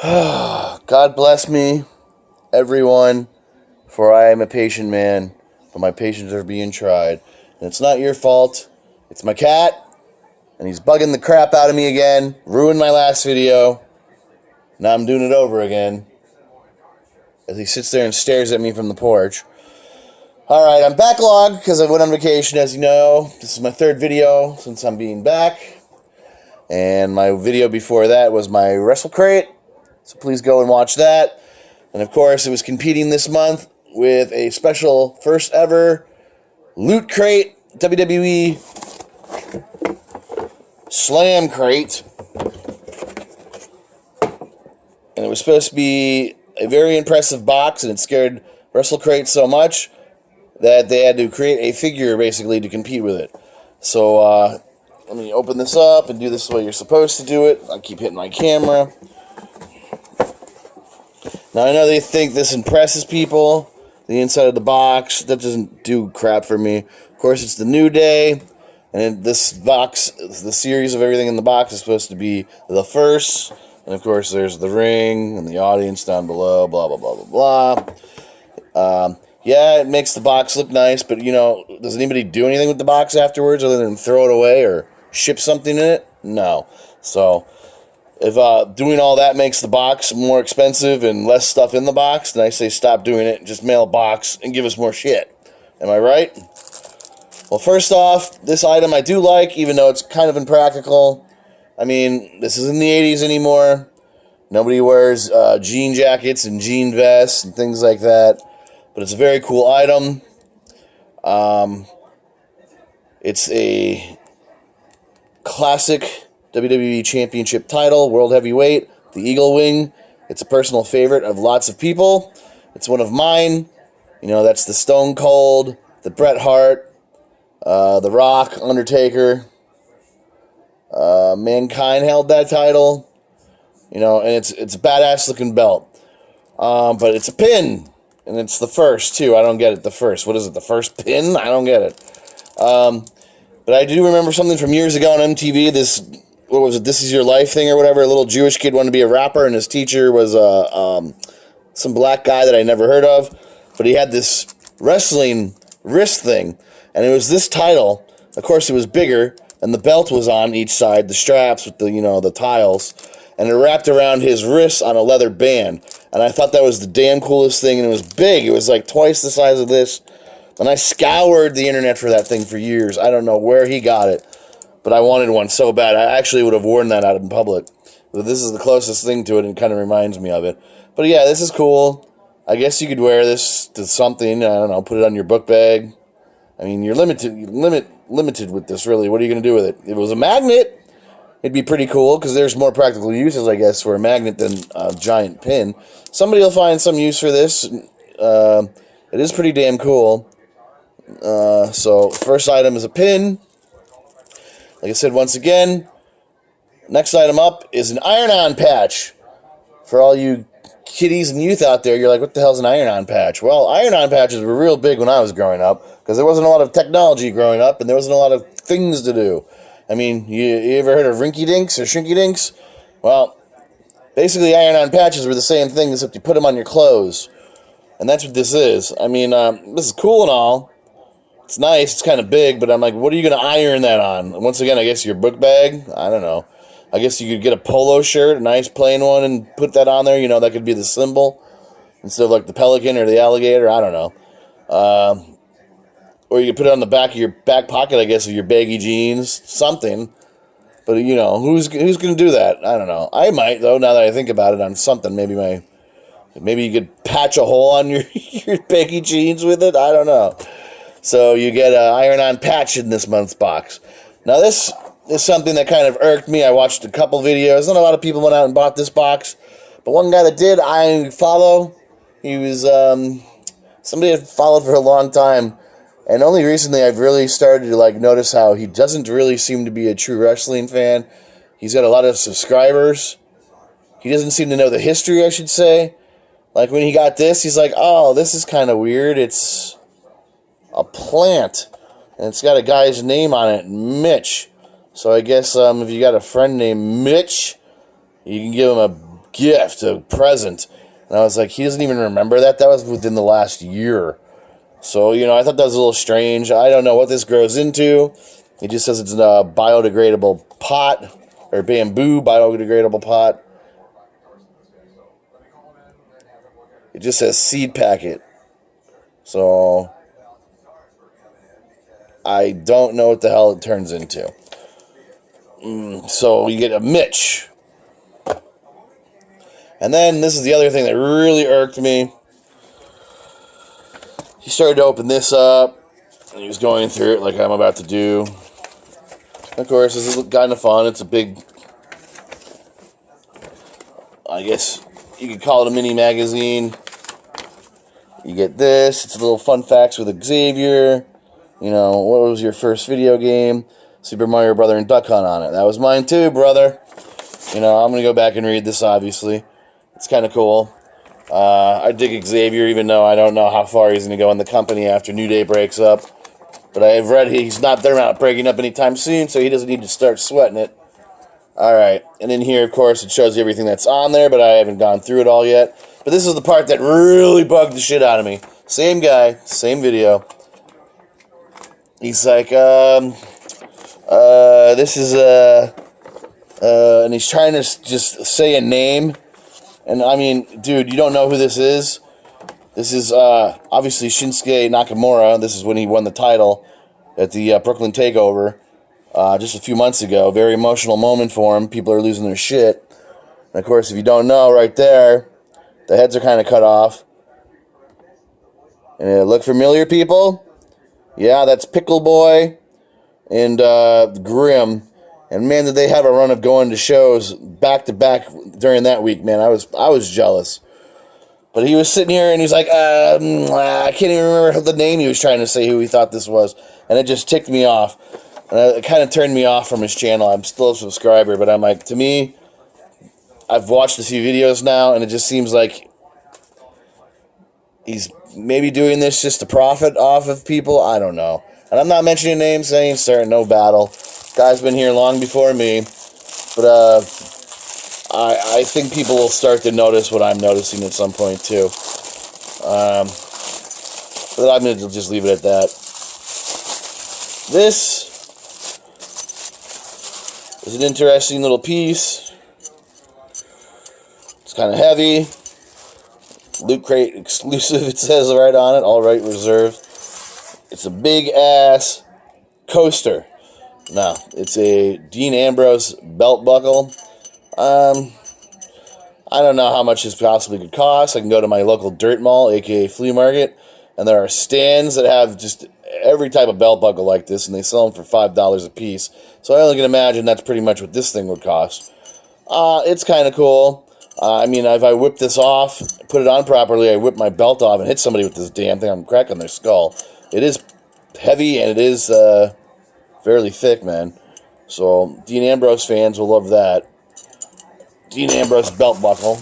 God bless me, everyone, for I am a patient man, but my patience are being tried. And it's not your fault. It's my cat, and he's bugging the crap out of me again. Ruined my last video. Now I'm doing it over again. As he sits there and stares at me from the porch. Alright, I'm backlogged because I went on vacation, as you know. This is my third video since I'm being back. And my video before that was my WrestleCrate. So please go and watch that. And of course, it was competing this month with a special first ever Loot Crate WWE Slam Crate. And it was supposed to be a very impressive box, and it scared WrestleCrate so much that they had to create a figure basically to compete with it. So let me open this up and do this the way you're supposed to do it. I keep hitting my camera. Now I know they think this impresses people, the inside of the box. That doesn't do crap for me. Of course, it's the New Day, and this box, the series of everything in the box is supposed to be the first. And of course, there's the ring and the audience down below, blah, blah, blah, blah, blah. Yeah, it makes the box look nice, but, you know, does anybody do anything with the box afterwards other than throw it away or ship something in it? No. So, if doing all that makes the box more expensive and less stuff in the box, then I say stop doing it and just mail a box and give us more shit. Am I right? Well, first off, this item I do like, even though it's kind of impractical. I mean, this isn't the 80s anymore. Nobody wears jean jackets and jean vests and things like that. But it's a very cool item. It's a classic WWE Championship title, World Heavyweight, the Eagle Wing. It's a personal favorite of lots of people. It's one of mine. You know, that's the Stone Cold, the Bret Hart, the Rock, Undertaker. Mankind held that title. You know, and it's a badass looking belt. But it's a pin. And it's the first, too. I don't get it. The first. What is it? The first pin? I don't get it. But I do remember something from years ago on MTV. This, what was it? This Is Your Life thing or whatever. A little Jewish kid wanted to be a rapper, and his teacher was some black guy that I never heard of. But he had this wrestling wrist thing. And it was this title. Of course, it was bigger. And the belt was on each side. The straps with the, you know, the tiles. And it wrapped around his wrists on a leather band. And I thought that was the damn coolest thing, and it was big. It was like twice the size of this. And I scoured the internet for that thing for years. I don't know where he got it, but I wanted one so bad. I actually would have worn that out in public. But this is the closest thing to it, and it kind of reminds me of it. But yeah, this is cool. I guess you could wear this to something. I don't know, put it on your book bag. I mean, you're limited with this, really. What are you going to do with it? If it was a magnet, it'd be pretty cool, because there's more practical uses, I guess, for a magnet than a giant pin. Somebody will find some use for this. It is pretty damn cool. So, first item is a pin. Like I said, once again, next item up is an iron-on patch. For all you kiddies and youth out there, you're like, what the hell's an iron-on patch? Well, iron-on patches were real big when I was growing up, because there wasn't a lot of technology growing up, and there wasn't a lot of things to do. I mean, you ever heard of rinky-dinks or shinky-dinks? Well, basically iron-on patches were the same thing, except you put them on your clothes. And that's what this is. I mean, this is cool and all. It's nice, it's kind of big, but I'm like, what are you going to iron that on? Once again, I guess your book bag? I don't know. I guess you could get a polo shirt, a nice plain one, and put that on there. You know, that could be the symbol. Instead of like the pelican or the alligator, I don't know. Or you could put it on the back of your back pocket, I guess, of your baggy jeans. Something. But, you know, who's going to do that? I don't know. I might, though, now that I think about it, on something. Maybe you could patch a hole on your, your baggy jeans with it. I don't know. So you get an iron-on patch in this month's box. Now, this is something that kind of irked me. I watched a couple videos. Not a lot of people went out and bought this box. But one guy that did, I follow. He was somebody I've followed for a long time. And only recently I've really started to like notice how he doesn't really seem to be a true wrestling fan. He's got a lot of subscribers. He doesn't seem to know the history, I should say. Like when he got this, he's like, oh, this is kind of weird. It's a plant. And it's got a guy's name on it, Mitch. So I guess if you got a friend named Mitch, you can give gift, a present. And I was like, he doesn't even remember that. That was within the last year. So, you know, I thought that was a little strange. I don't know what this grows into. It just says it's a biodegradable pot, or bamboo biodegradable pot. It just says seed packet. So, I don't know what the hell it turns into. So, you get a Mitch. And then, this is the other thing that really irked me. He started to open this up, and he was going through it like I'm about to do. Of course, this is kind of fun. It's a big, I guess you could call it a mini magazine. You get this. It's a little fun facts with Xavier. You know, what was your first video game? Super Mario Brother and Duck Hunt on it. That was mine too, brother. You know, I'm going to go back and read this, obviously. It's kind of cool. I dig Xavier, even though I don't know how far he's going to go in the company after New Day breaks up. But I've read they're not breaking up anytime soon, so he doesn't need to start sweating it. Alright, and in here, of course, it shows you everything that's on there, but I haven't gone through it all yet. But this is the part that really bugged the shit out of me. Same guy, same video. He's like, this is, and he's trying to just say a name. And, I mean, dude, you don't know who this is? This is, obviously, Shinsuke Nakamura. This is when he won the title at the Brooklyn TakeOver just a few months ago. Very emotional moment for him. People are losing their shit. And, of course, if you don't know, right there, the heads are kind of cut off. And look familiar, people? Yeah, that's Pickle Boy and Grim. And, man, did they have a run of going to shows back-to-back during that week, man. I was jealous. But he was sitting here, and he's like, I can't even remember the name he was trying to say, who he thought this was. And it just ticked me off. And it kind of turned me off from his channel. I'm still a subscriber, but I'm like, to me, I've watched a few videos now, and it just seems like he's maybe doing this just to profit off of people. I don't know. And I'm not mentioning names, saying, sir, no battle. Guy's been here long before me. But, I think people will start to notice what I'm noticing at some point, too. But I'm going to just leave it at that. This is an interesting little piece. It's kind of heavy. Lootcrate exclusive, it says right on it. All right reserved. It's a big-ass coaster. No, it's a Dean Ambrose belt buckle. I don't know how much this possibly could cost. I can go to my local dirt mall, aka flea market, and there are stands that have just every type of belt buckle like this, and they sell them for $5 a piece. So I only can imagine that's pretty much what this thing would cost. It's kind of cool. I mean, if I whip this off, put it on properly, I whip my belt off and hit somebody with this damn thing, I'm cracking their skull. It is heavy, and it is fairly thick, man. So Dean Ambrose fans will love that. Dean Ambrose belt buckle.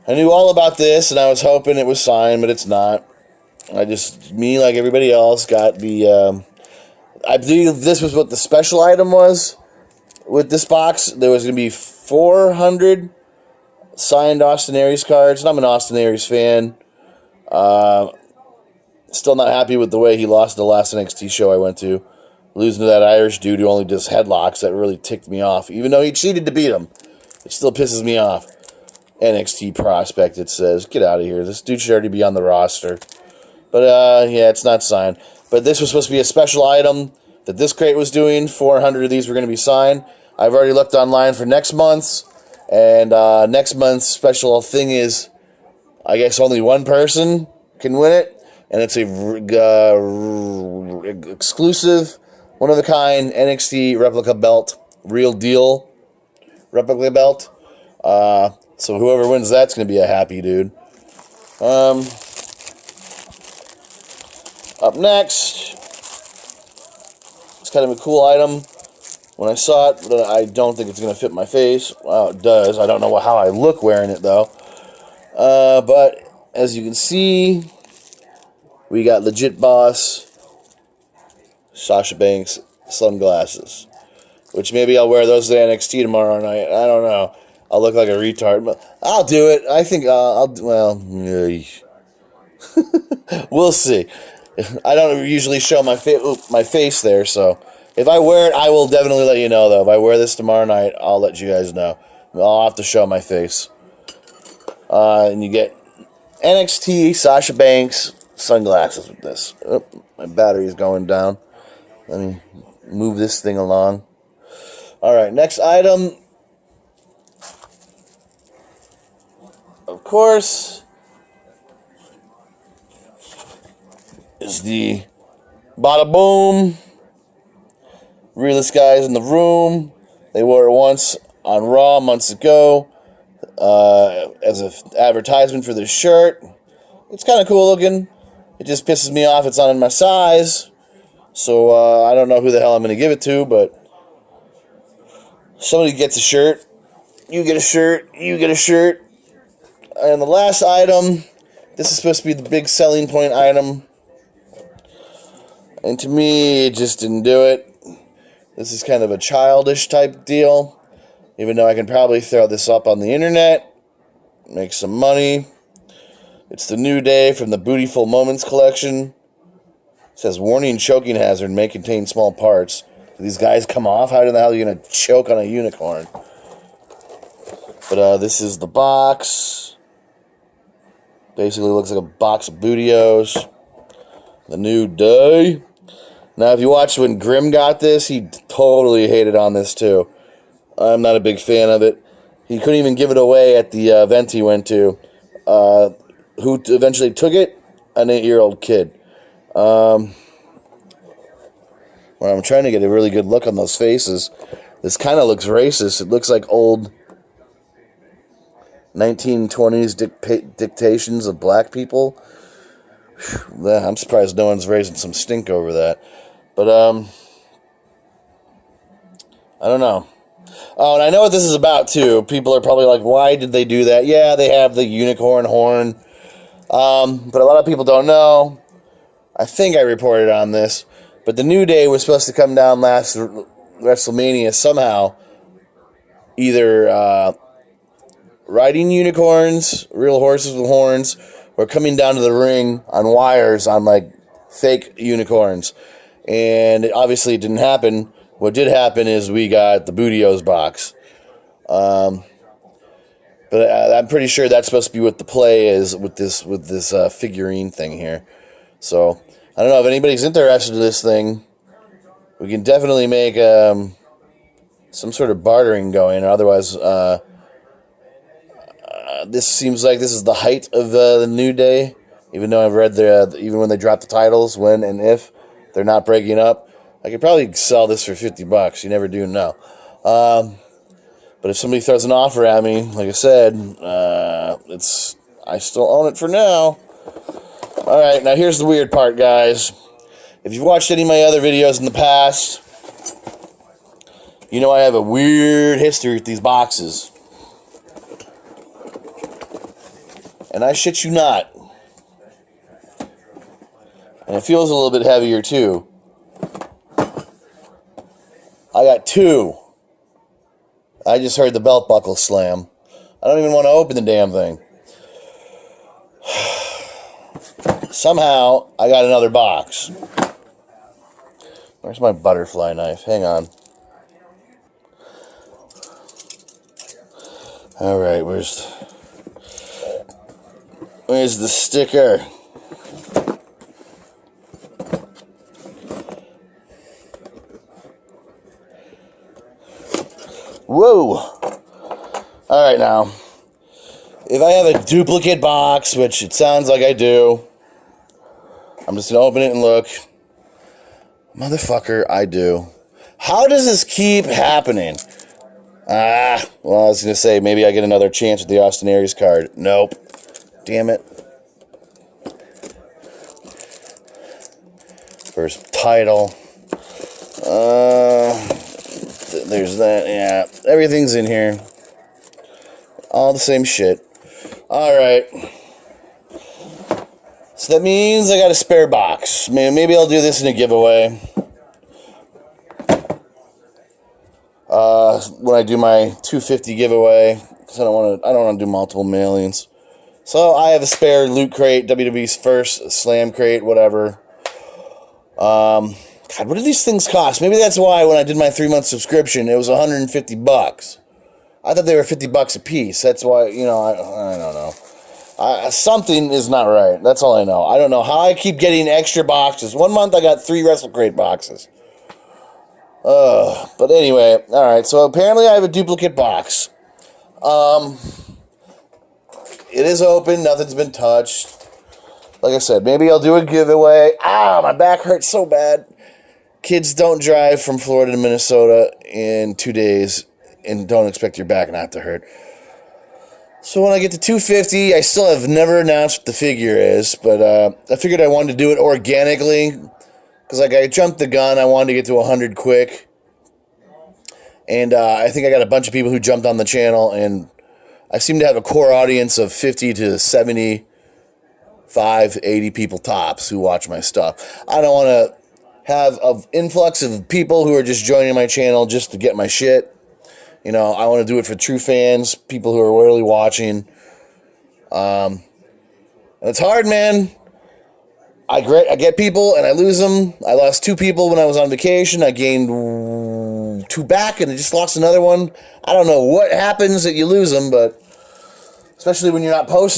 I knew all about this, and I was hoping it was signed, but it's not. Me, like everybody else, got the, I believe this was what the special item was with this box. There was going to be 400 signed Austin Aries cards, and I'm an Austin Aries fan. Still not happy with the way he lost the last NXT show I went to. Losing to that Irish dude who only does headlocks, that really ticked me off. Even though he cheated to beat him, it still pisses me off. NXT prospect, it says. Get out of here. This dude should already be on the roster. But, yeah, it's not signed. But this was supposed to be a special item that this crate was doing. 400 of these were going to be signed. I've already looked online for next month's. And next month's special thing is, I guess only one person can win it. And it's a exclusive, one-of-a-kind NXT replica belt. Real deal replica belt. So whoever wins that's going to be a happy dude. Up next, it's kind of a cool item. When I saw it, but I don't think it's going to fit my face. Well, it does. I don't know how I look wearing it, though. But as you can see, we got Legit Boss Sasha Banks sunglasses, which maybe I'll wear those to NXT tomorrow night. I don't know. I'll look like a retard, but I'll do it. I think well, we'll see. I don't usually show my face there, so if I wear it, I will definitely let you know, though. If I wear this tomorrow night, I'll let you guys know. I'll have to show my face. And you get NXT Sasha Banks sunglasses with this. Oh, my battery's going down. Let me move this thing along. Alright, next item. Of course, is the Bada Boom. Realest guys in the room. They wore it once on Raw months ago as an advertisement for this shirt. It's kind of cool looking. It just pisses me off it's not in my size. So I don't know who the hell I'm going to give it to, but somebody gets a shirt. You get a shirt. You get a shirt. And the last item, this is supposed to be the big selling point item. And to me, it just didn't do it. This is kind of a childish type deal. Even though I can probably throw this up on the internet. Make some money. It's the New Day from the Bootyful Moments collection. It says, warning, choking hazard may contain small parts. Do these guys come off? How the hell are you going to choke on a unicorn? But this is the box. Basically looks like a box of Bootios. The New Day. Now, if you watched when Grimm got this, he totally hated on this too. I'm not a big fan of it. He couldn't even give it away at the event he went to. Who eventually took it? An 8-year-old kid. Well, I'm trying to get a really good look on those faces. This kind of looks racist. It looks like old 1920s dictations of black people. I'm surprised no one's raising some stink over that. But, I don't know. Oh, and I know what this is about, too. People are probably like, why did they do that? Yeah, they have the unicorn horn. But a lot of people don't know. I think I reported on this. But the New Day was supposed to come down last WrestleMania somehow. Either riding unicorns, real horses with horns, or coming down to the ring on wires on, like, fake unicorns. And obviously it didn't happen. What did happen is we got the Bootios box. But I'm pretty sure that's supposed to be what the play is with this figurine thing here. So, I don't know if anybody's interested in this thing. We can definitely make some sort of bartering going. Otherwise, this seems like this is the height of the New Day. Even though I've read even when they drop the titles, when and if they're not breaking up, I could probably sell this for $50. You never do know. But if somebody throws an offer at me, like I said, I still own it for now. All right, now here's the weird part, guys. If you've watched any of my other videos in the past, you know I have a weird history with these boxes. And I shit you not. And it feels a little bit heavier, too. I got two. I just heard the belt buckle slam. I don't even want to open the damn thing. Somehow, I got another box. Where's my butterfly knife? Hang on. Alright, where's the sticker? Whoa! Alright now, if I have a duplicate box, which it sounds like I do, I'm just going to open it and look. Motherfucker, I do. How does this keep happening? Well, I was going to say, maybe I get another chance with the Austin Aries card. Nope. Damn it. First title. There's that, yeah. Everything's in here. All the same shit. Alright. So that means I got a spare box. Maybe I'll do this in a giveaway. when I do my 250 giveaway, because I don't want to do multiple mailings. So I have a spare Loot Crate, WWE's first Slam Crate, whatever. God, what do these things cost? Maybe that's why when I did my 3-month subscription, it was $150. I thought they were $50 a piece. That's why, you know, I don't know. Something is not right. That's all I know. I don't know how I keep getting extra boxes. 1 month I got 3 Wrestle Crate boxes. But anyway, all right. So apparently I have a duplicate box. It is open. Nothing's been touched. Like I said, maybe I'll do a giveaway. My back hurts so bad. Kids, don't drive from Florida to Minnesota in 2 days and don't expect your back not to hurt. So when I get to 250, I still have never announced what the figure is, but I figured I wanted to do it organically because like I jumped the gun. I wanted to get to 100 quick. And I think I got a bunch of people who jumped on the channel, and I seem to have a core audience of 50 to 75, 80 people tops who watch my stuff. I don't want to have an influx of people who are just joining my channel just to get my shit. You know, I want to do it for true fans, people who are really watching. And it's hard, man. I get people and I lose them. I lost 2 people when I was on vacation. I gained 2 back and I just lost another one. I don't know what happens that you lose them, but especially when you're not posting.